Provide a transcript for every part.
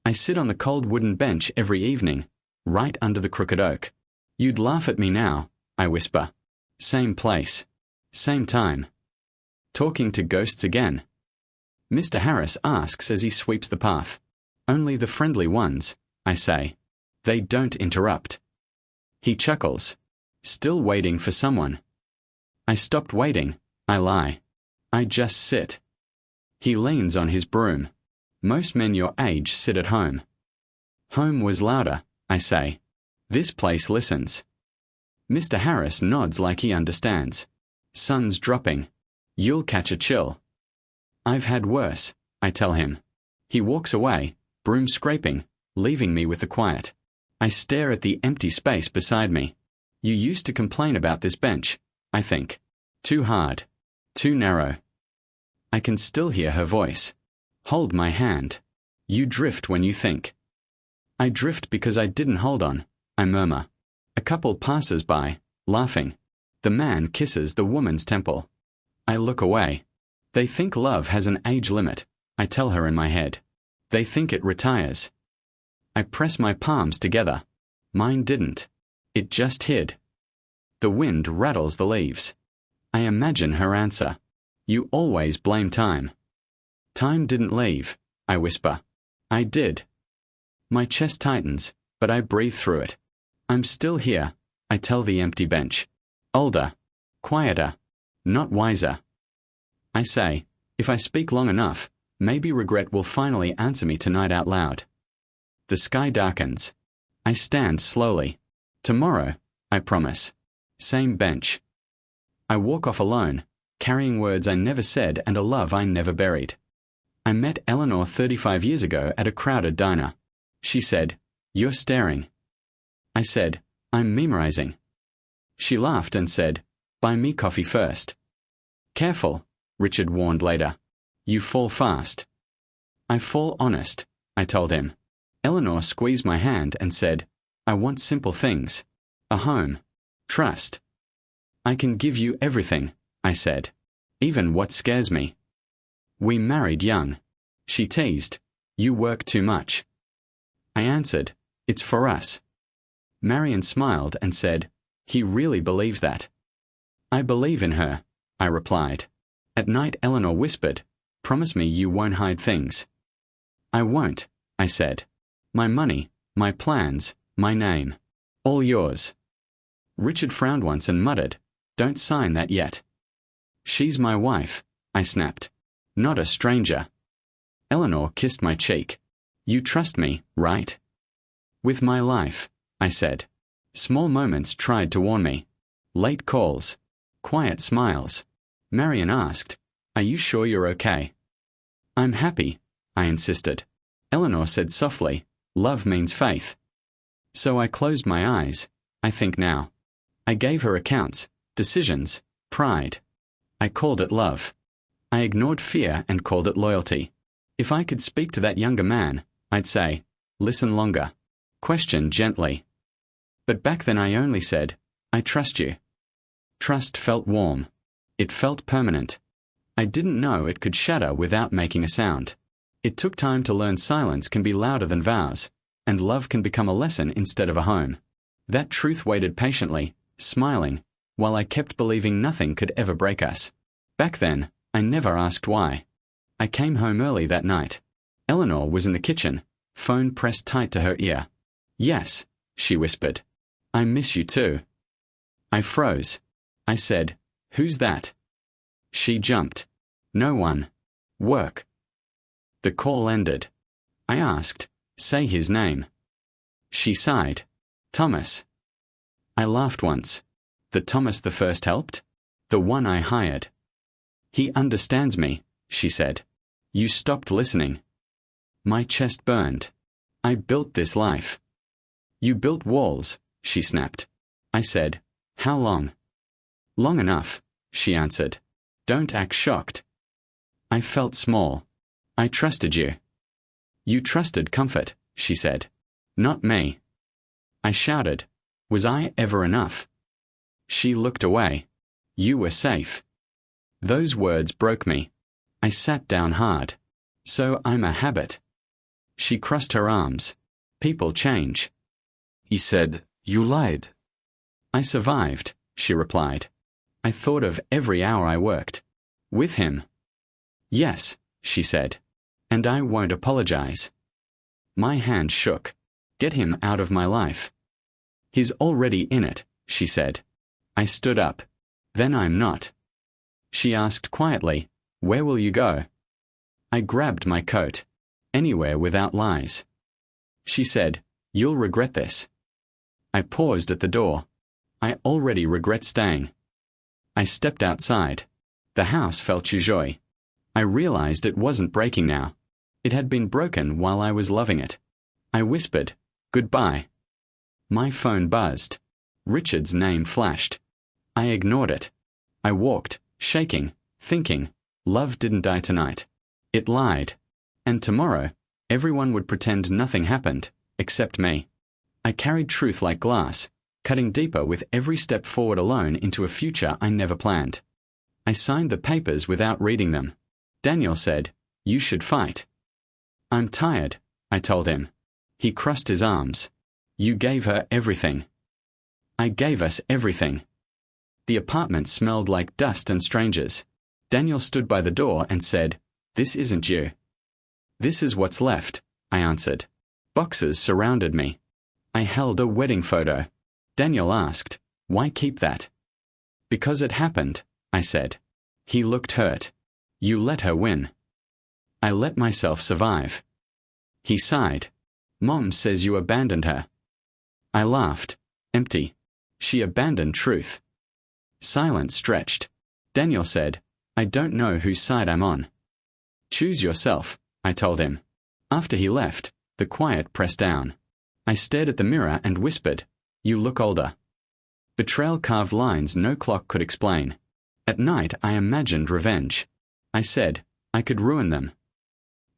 I sit on the cold wooden bench every evening, right under the crooked oak. You'd laugh at me now, I whisper. Same place. Same time. Talking to ghosts again. Mr. Harris asks as he sweeps the path. Only the friendly ones, I say. They don't interrupt. He chuckles. Still waiting for someone. I stopped waiting, I lie. I just sit. He leans on his broom. Most men your age sit at home. Home was louder, I say. This place listens. Mr. Harris nods like he understands. Sun's dropping. You'll catch a chill. I've had worse, I tell him. He walks away, broom scraping, leaving me with the quiet. I stare at the empty space beside me. You used to complain about this bench, I think. Too hard. Too narrow. I can still hear her voice. Hold my hand. You drift when you think. I drift because I didn't hold on, I murmur. A couple passes by, laughing. The man kisses the woman's temple. I look away. They think love has an age limit, I tell her in my head. They think it retires. I press my palms together. Mine didn't. It just hid. The wind rattles the leaves. I imagine her answer. You always blame time. Time didn't leave, I whisper. I did. My chest tightens, but I breathe through it. I'm still here, I tell the empty bench. Older. Quieter. Not wiser. I say, if I speak long enough, maybe regret will finally answer me tonight out loud. The sky darkens. I stand slowly. Tomorrow, I promise. Same bench. I walk off alone, carrying words I never said and a love I never buried. I met Eleanor 35 years ago at a crowded diner. She said, "You're staring." I said, "I'm memorizing." She laughed and said, "Buy me coffee first." Careful, Richard warned later. You fall fast. I fall honest, I told him. Eleanor squeezed my hand and said, I want simple things. A home. Trust. I can give you everything, I said. Even what scares me. We married young. She teased, You work too much. I answered, It's for us. Marion smiled and said, He really believes that. I believe in her, I replied. At night Eleanor whispered, Promise me you won't hide things. I won't, I said. My money, my plans, my name. All yours. Richard frowned once and muttered, Don't sign that yet. She's my wife, I snapped. Not a stranger. Eleanor kissed my cheek. You trust me, right? With my life, I said. Small moments tried to warn me. Late calls. Quiet smiles. Marion asked, Are you sure you're okay? I'm happy, I insisted. Eleanor said softly, Love means faith. So I closed my eyes, I think now. I gave her accounts, decisions, pride. I called it love. I ignored fear and called it loyalty. If I could speak to that younger man, I'd say, Listen longer. Question gently. But back then I only said, I trust you. Trust felt warm. It felt permanent. I didn't know it could shatter without making a sound. It took time to learn silence can be louder than vows, and love can become a lesson instead of a home. That truth waited patiently, smiling, while I kept believing nothing could ever break us. Back then, I never asked why. I came home early that night. Eleanor was in the kitchen, phone pressed tight to her ear. Yes, she whispered. I miss you too. I froze. I said, Who's that? She jumped. No one. Work. The call ended. I asked, Say his name. She sighed. Thomas. I laughed once. The Thomas the first helped? The one I hired. He understands me, she said. You stopped listening. My chest burned. I built this life. You built walls, she snapped. I said, How long? Long enough, she answered. Don't act shocked. I felt small. I trusted you. You trusted comfort, she said. Not me. I shouted, Was I ever enough? She looked away. You were safe. Those words broke me. I sat down hard. So I'm a habit. She crossed her arms. People change. He said, "You lied." I survived, she replied. I thought of every hour I worked. With him. Yes, she said. And I won't apologize. My hand shook. Get him out of my life. He's already in it, she said. I stood up. Then I'm not. She asked quietly, "Where will you go?" I grabbed my coat. Anywhere without lies. She said, "You'll regret this." I paused at the door. I already regret staying. I stepped outside. The house felt joy. I realized it wasn't breaking now. It had been broken while I was loving it. I whispered, "Goodbye." My phone buzzed. Richard's name flashed. I ignored it. I walked, shaking, thinking, love didn't die tonight. It lied. And tomorrow, everyone would pretend nothing happened, except me. I carried truth like glass, cutting deeper with every step forward alone into a future I never planned. I signed the papers without reading them. Daniel said, "You should fight." "I'm tired," I told him. He crossed his arms. "You gave her everything." I gave us everything. The apartment smelled like dust and strangers. Daniel stood by the door and said, "This isn't you." "This is what's left," I answered. Boxes surrounded me. I held a wedding photo. Daniel asked, "Why keep that?" "Because it happened," I said. He looked hurt. "You let her win." I let myself survive. He sighed. "Mom says you abandoned her." I laughed. Empty. She abandoned truth. Silence stretched. Daniel said, "I don't know whose side I'm on." "Choose yourself," I told him. After he left, the quiet pressed down. I stared at the mirror and whispered, "You look older." Betrayal carved lines no clock could explain. At night I imagined revenge. I said, I could ruin them.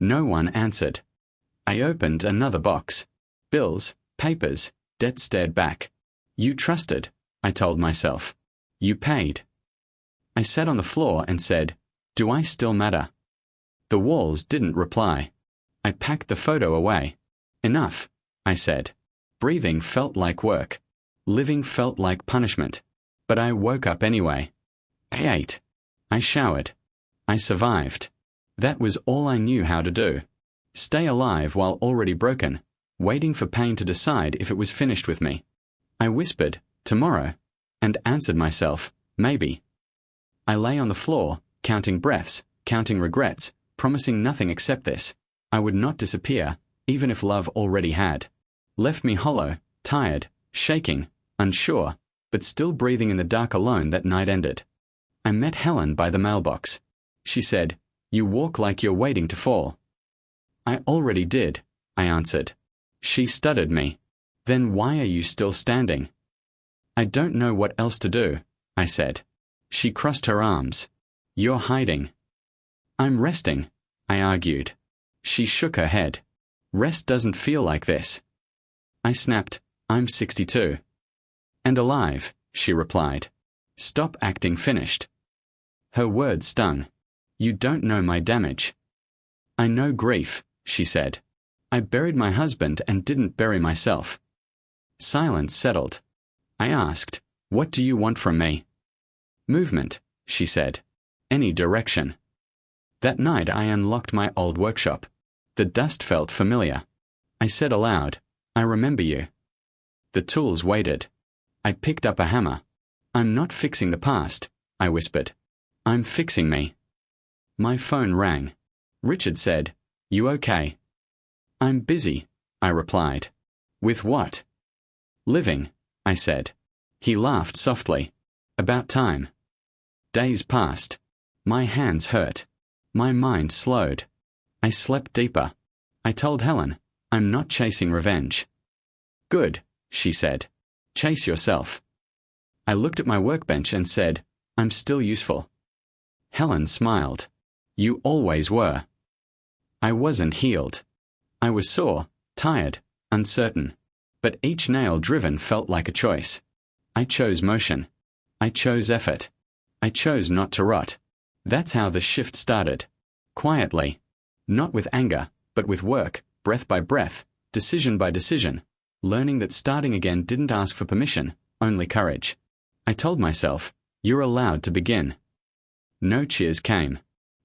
No one answered. I opened another box. Bills, papers, debt stared back. "You trusted," I told myself. "You paid." I sat on the floor and said, "Do I still matter?" The walls didn't reply. I packed the photo away. "Enough," I said. Breathing felt like work. Living felt like punishment. But I woke up anyway. I ate. I showered. I survived. That was all I knew how to do. Stay alive while already broken, waiting for pain to decide if it was finished with me. I whispered, "Tomorrow," and answered myself, "Maybe." I lay on the floor, counting breaths, counting regrets, promising nothing except this. I would not disappear, even if love already had. Left me hollow, tired, shaking, unsure, but still breathing in the dark alone. That night ended. I met Helen by the mailbox. She said, "You walk like you're waiting to fall." "I already did," I answered. She stuttered me. "Then why are you still standing?" "I don't know what else to do," I said. She crossed her arms. "You're hiding." "I'm resting," I argued. She shook her head. "Rest doesn't feel like this." I snapped, "I'm 62. "And alive," she replied. "Stop acting finished." Her words stung. "You don't know my damage." "I know grief," she said. "I buried my husband and didn't bury myself." Silence settled. I asked, "What do you want from me?" "Movement," she said. "Any direction." That night I unlocked my old workshop. The dust felt familiar. I said aloud, "I remember you." The tools waited. I picked up a hammer. "I'm not fixing the past," I whispered. "I'm fixing me." My phone rang. Richard said, "You okay?" "I'm busy," I replied. "With what?" "Living," I said. He laughed softly. "About time." Days passed. My hands hurt. My mind slowed. I slept deeper. I told Helen, "I'm not chasing revenge." "Good," she said. "Chase yourself." I looked at my workbench and said, "I'm still useful." Helen smiled. "You always were." I wasn't healed. I was sore, tired, uncertain. But each nail driven felt like a choice. I chose motion. I chose effort. I chose not to rot. That's how the shift started. Quietly. Not with anger, but with work, breath by breath, decision by decision, learning that starting again didn't ask for permission, only courage. I told myself, you're allowed to begin. No cheers came.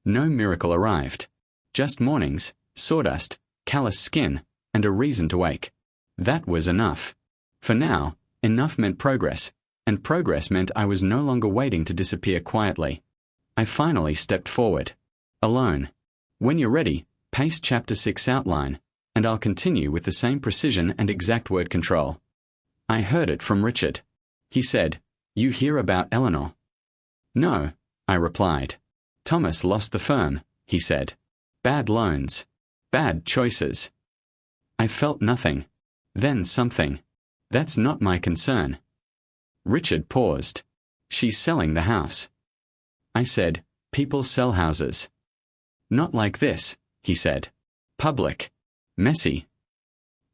No miracle arrived. Just mornings, sawdust, callous skin, and a reason to wake. That was enough. For now, enough meant progress, and progress meant I was no longer waiting to disappear quietly. I finally stepped forward. Alone. When you're ready, paste Chapter 6 outline, and I'll continue with the same precision and exact word control. I heard it from Richard. He said, "You hear about Eleanor?" "No," I replied. "Thomas lost the firm," he said. "Bad loans. Bad choices." I felt nothing. Then something. "That's not my concern." Richard paused. "She's selling the house." I said, "People sell houses." "Not like this," he said. "Public. Messy."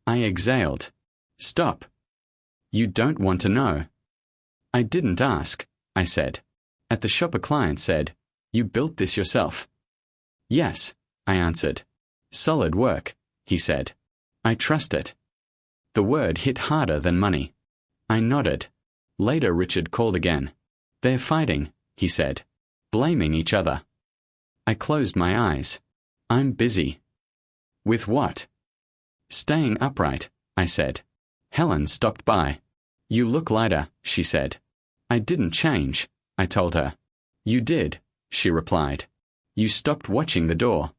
I exhaled. "Stop. You don't want to know." "I didn't ask," I said. "At the shop a client said, 'You built this yourself.'" "Yes," I answered. "Solid work," he said. "I trust it." The word hit harder than money. I nodded. Later Richard called again. "They're fighting," he said. "Blaming each other." I closed my eyes. "I'm busy." "With what?" "Staying upright," I said. Helen stopped by. "You look lighter," she said. "I didn't change," I told her. "You did," she replied. "You stopped watching the door."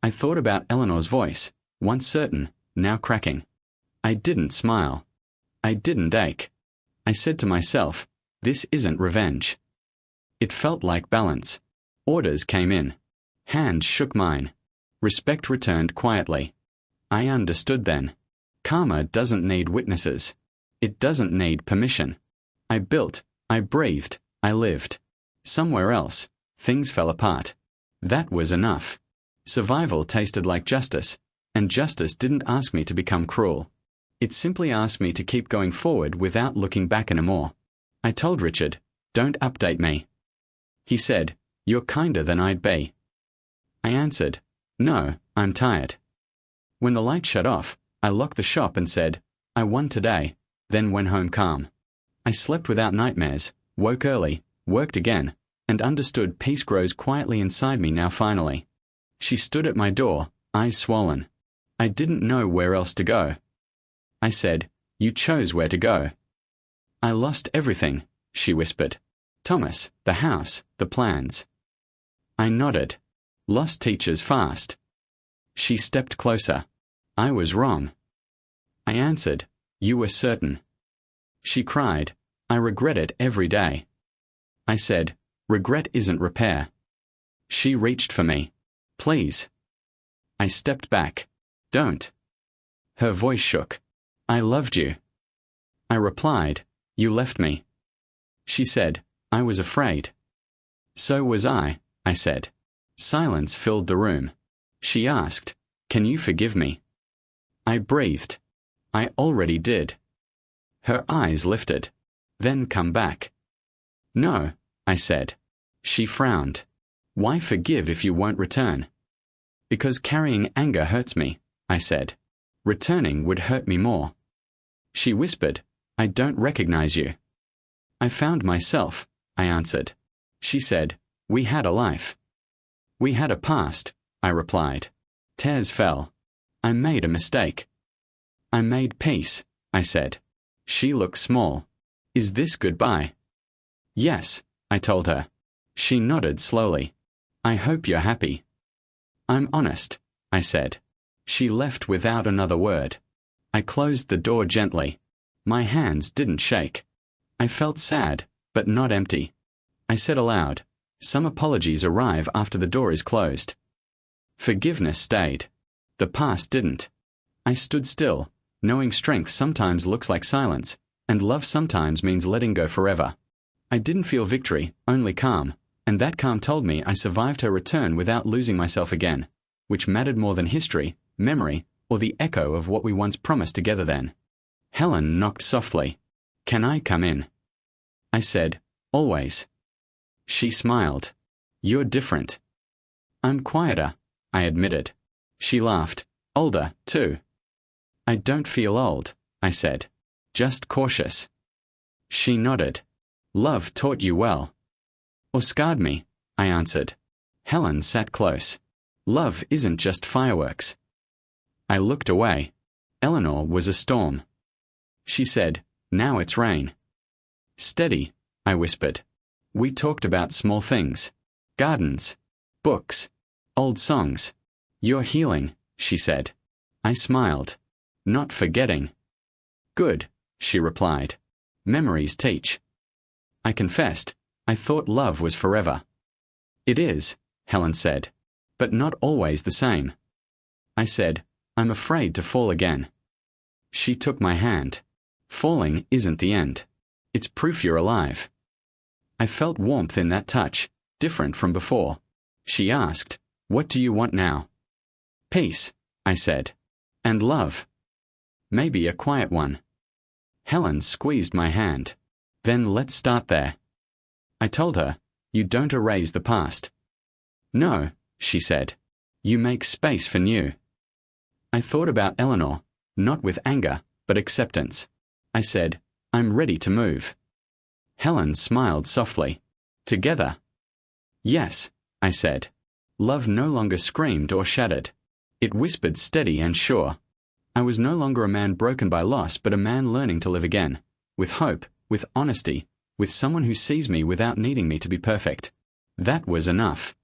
I thought about Eleanor's voice, once certain, now cracking. I didn't smile. I didn't ache. I said to myself, this isn't revenge. It felt like balance. Orders came in. Hands shook mine. Respect returned quietly. I understood then. Karma doesn't need witnesses. It doesn't need permission. I built, I breathed, I lived. Somewhere else, things fell apart. That was enough. Survival tasted like justice, and justice didn't ask me to become cruel. It simply asked me to keep going forward without looking back anymore. I told Richard, "Don't update me." He said, "You're kinder than I'd be." I answered, "No, I'm tired." When the light shut off, I locked the shop and said, "I won today," then went home calm. I slept without nightmares, woke early, worked again, and understood peace grows quietly inside me now finally. She stood at my door, eyes swollen. I didn't know where else to go. I said, "You chose where to go." "I lost everything," she whispered. "Thomas, the house, the plans." I nodded. "Lost teachers fast." She stepped closer. "I was wrong." I answered, "You were certain." She cried, "I regret it every day." I said, "Regret isn't repair." She reached for me. "Please." I stepped back. "Don't." Her voice shook. "I loved you." I replied, "You left me." She said, "I was afraid." "So was I," I said. Silence filled the room. She asked, "Can you forgive me?" I breathed. "I already did." Her eyes lifted. "Then come back." "No," I said. She frowned. "Why forgive if you won't return?" "Because carrying anger hurts me," I said. "Returning would hurt me more." She whispered, "I don't recognize you." "I found myself," I answered. She said, "We had a life." "We had a past," I replied. Tears fell. I made a mistake. "I made peace," I said. She looked small. "Is this goodbye?" "Yes," I told her. She nodded slowly. "I hope you're happy." "I'm honest," I said. She left without another word. I closed the door gently. My hands didn't shake. I felt sad, but not empty. I said aloud, "Some apologies arrive after the door is closed." Forgiveness stayed. The past didn't. I stood still, knowing strength sometimes looks like silence, and love sometimes means letting go forever. I didn't feel victory, only calm, and that calm told me I survived her return without losing myself again, which mattered more than history, memory, or the echo of what we once promised together then. Helen knocked softly. "Can I come in?" I said, "Always." She smiled. "You're different." "I'm quieter," I admitted. She laughed. Older, too. I don't feel old, I said. Just cautious. She nodded. Love taught you well. Or scarred me, I answered. Helen sat close. Love isn't just fireworks. I looked away. Eleanor was a storm. She said, now it's rain. Steady, I whispered. We talked about small things. Gardens. Books. Old songs. You're healing, she said. I smiled. Not forgetting. Good, she replied. Memories teach. I confessed. I thought love was forever. It is, Helen said, but not always the same. I said, I'm afraid to fall again. She took my hand. Falling isn't the end. It's proof you're alive. I felt warmth in that touch, different from before. She asked, what do you want now? Peace, I said. And love. Maybe a quiet one. Helen squeezed my hand. Then let's start there. I told her, you don't erase the past. No, she said. You make space for new. I thought about Eleanor, not with anger, but acceptance. I said, I'm ready to move. Helen smiled softly. Together. Yes, I said. Love no longer screamed or shattered. It whispered steady and sure. I was no longer a man broken by loss, but a man learning to live again, with hope, with honesty, with someone who sees me without needing me to be perfect. That was enough.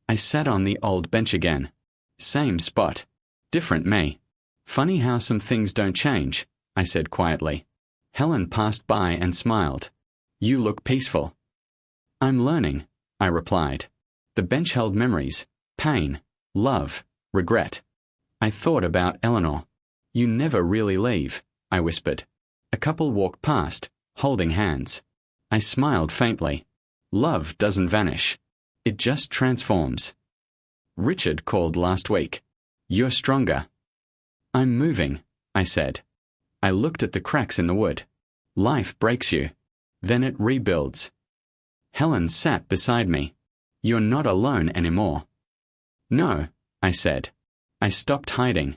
I sat on the old bench again. Same spot. Different me. Funny how some things don't change, I said quietly. Helen passed by and smiled. You look peaceful. I'm learning, I replied. The bench held memories, pain, love, regret. I thought about Eleanor. You never really leave, I whispered. A couple walked past, holding hands. I smiled faintly. Love doesn't vanish. It just transforms. Richard called last week. You're stronger. I'm moving, I said. I looked at the cracks in the wood. Life breaks you. Then it rebuilds. Helen sat beside me. You're not alone anymore. No, I said. I stopped hiding.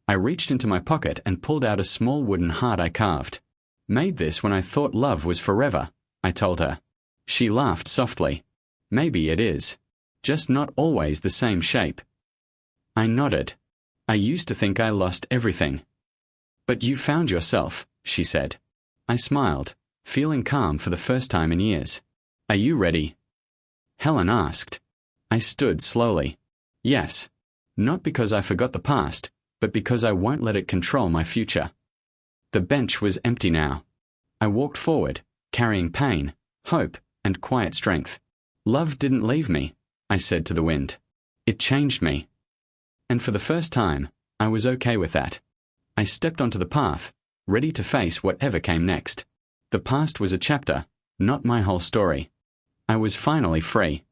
I reached into my pocket and pulled out a small wooden heart I carved. Made this when I thought love was forever, I told her. She laughed softly. Maybe it is. Just not always the same shape. I nodded. I used to think I lost everything. But you found yourself, she said. I smiled, feeling calm for the first time in years. Are you ready? Helen asked. I stood slowly. Yes. Not because I forgot the past, but because I won't let it control my future. The bench was empty now. I walked forward, carrying pain, hope, and quiet strength. Love didn't leave me, I said to the wind. It changed me. And for the first time, I was okay with that. I stepped onto the path, ready to face whatever came next. The past was a chapter, not my whole story. I was finally free.